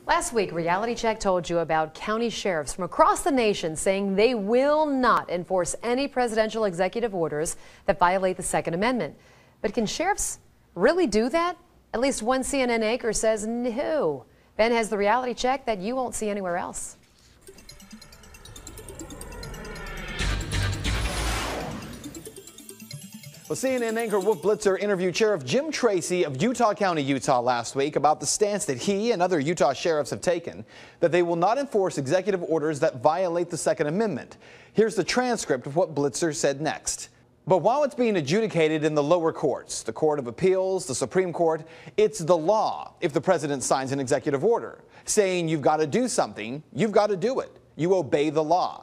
Last week, Reality Check told you about county sheriffs from across the nation saying they will not enforce any presidential executive orders that violate the Second Amendment. But can sheriffs really do that? At least one CNN anchor says no. Ben has the Reality Check that you won't see anywhere else. Well, CNN anchor Wolf Blitzer interviewed Sheriff Jim Tracy of Utah County, Utah last week about the stance that he and other Utah sheriffs have taken, that they will not enforce executive orders that violate the Second Amendment. Here's the transcript of what Blitzer said next. But while it's being adjudicated in the lower courts, the Court of Appeals, the Supreme Court, it's the law if the president signs an executive order saying you've got to do something, you've got to do it. You obey the law.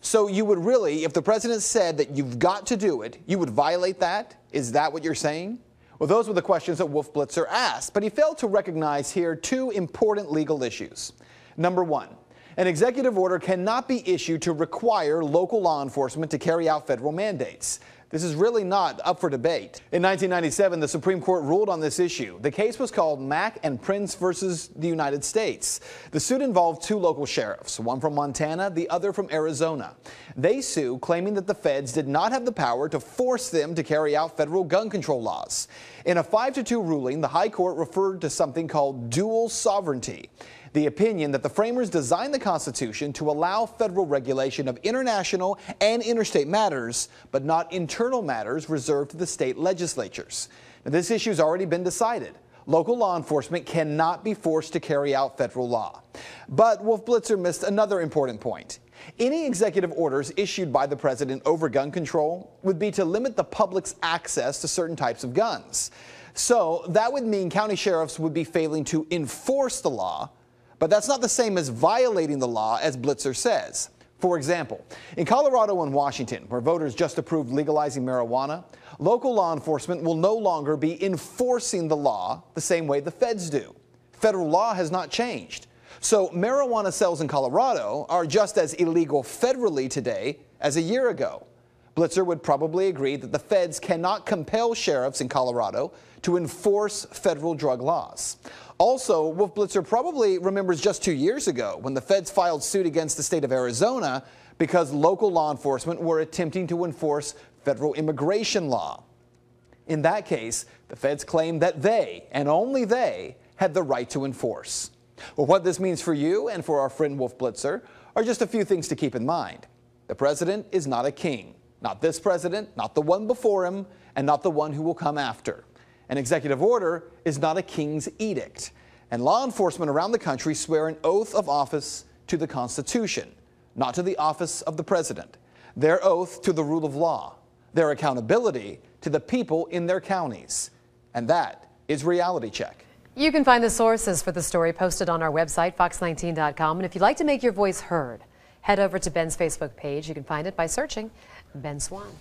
So you would really, if the president said that you've got to do it, you would violate that? Is that what you're saying? Well, those were the questions that Wolf Blitzer asked, but he failed to recognize here two important legal issues. Number one, an executive order cannot be issued to require local law enforcement to carry out federal mandates. This is really not up for debate. In 1997, the Supreme Court ruled on this issue. The case was called Mack and Prince versus the United States. The suit involved two local sheriffs, one from Montana, the other from Arizona. They sue, claiming that the feds did not have the power to force them to carry out federal gun control laws. In a 5-2 ruling, the High Court referred to something called dual sovereignty, the opinion that the framers designed the Constitution to allow federal regulation of international and interstate matters, but not internal matters reserved to the state legislatures. Now, this issue has already been decided. Local law enforcement cannot be forced to carry out federal law. But Wolf Blitzer missed another important point. Any executive orders issued by the president over gun control would be to limit the public's access to certain types of guns. So that would mean county sheriffs would be failing to enforce the law. But that's not the same as violating the law, as Blitzer says. For example, in Colorado and Washington, where voters just approved legalizing marijuana, local law enforcement will no longer be enforcing the law the same way the feds do. Federal law has not changed. So marijuana sales in Colorado are just as illegal federally today as a year ago. Blitzer would probably agree that the feds cannot compel sheriffs in Colorado to enforce federal drug laws. Also, Wolf Blitzer probably remembers just 2 years ago when the feds filed suit against the state of Arizona because local law enforcement were attempting to enforce federal immigration law. In that case, the feds claimed that they, and only they, had the right to enforce. Well, what this means for you and for our friend Wolf Blitzer are just a few things to keep in mind. The president is not a king. Not this president, not the one before him, and not the one who will come after. An executive order is not a king's edict. And law enforcement around the country swear an oath of office to the Constitution, not to the office of the president. Their oath to the rule of law. Their accountability to the people in their counties. And that is Reality Check. You can find the sources for the story posted on our website, fox19.com. And if you'd like to make your voice heard, head over to Ben's Facebook page. You can find it by searching Ben Swann.